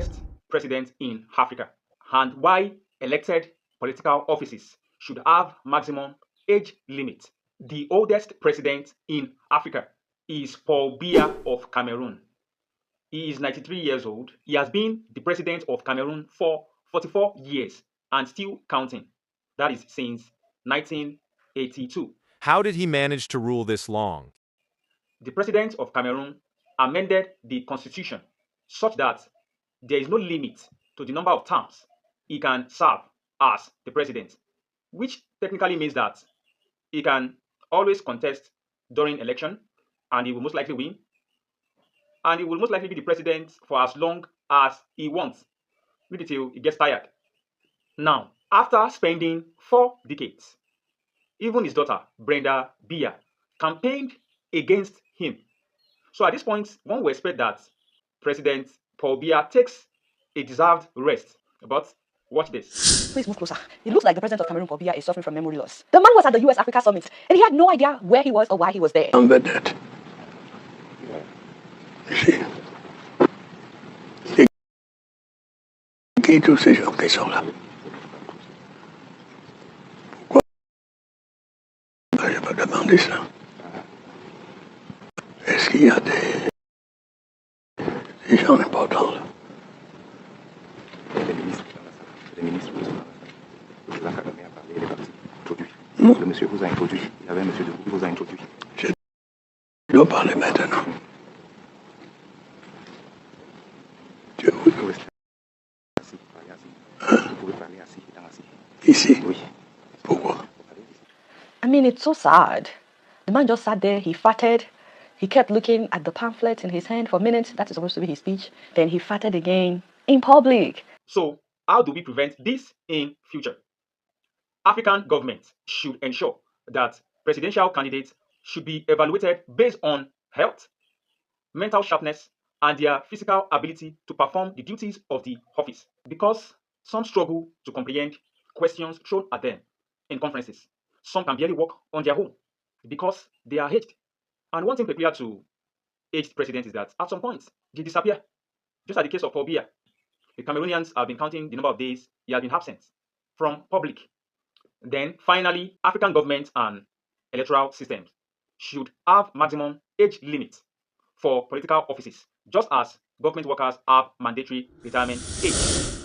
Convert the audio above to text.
oldest president in Africa and why elected political offices should have maximum age limit. The oldest president in Africa is Paul Biya of Cameroon. He is 93 years old. He has been the president of Cameroon for 44 years and still counting. That is since 1982. How did he manage to rule this long? The president of Cameroon amended the constitution such that there is no limit to the number of terms he can serve as the president, which technically means that he can always contest during election and he will most likely win, and he will most likely be the president for as long as he wants, maybe till he gets tired. Now, after spending 4 decades, even his daughter, Brenda Biya, campaigned against him. So at this point, one will expect that President Paul Biya takes a deserved rest. But watch this. Please move closer. It looks like the president of Cameroon, Paul Biya, is suffering from memory loss. The man was at the US Africa Summit and he had no idea where he was or why he was there. Remember that. You see, tous ces gens qui sont là. Pourquoi je n'ai pas demandé ça? Est-ce qu'il y a des gens importants là? Le ministre Joseph Kagame a parlé, il est parti aujourd'hui. Le monsieur vous a introduit. Il y avait un monsieur de vous qui vous a introduit. Je dois parler maintenant. Vous pouvez rester assis, parler assis. Vous pouvez parler assis, étant assis. Ici? Oui. Pourquoi? I mean, it's so sad. The man just sat there, he farted. He kept looking at the pamphlet in his hand for minutes. That is supposed to be his speech. Then he farted again in public. So, how do we prevent this in future? African governments should ensure that presidential candidates should be evaluated based on health, mental sharpness, and their physical ability to perform the duties of the office, because some struggle to comprehend questions thrown at them in conferences. Some can barely walk on their own because they are aged. And one thing peculiar to aged presidents is that at some point they disappear. Just like the case of Paul Biya. The Cameroonians have been counting the number of days he has been absent from public. Then finally, African governments and electoral systems should have maximum age limit for political offices, just as government workers have mandatory retirement age.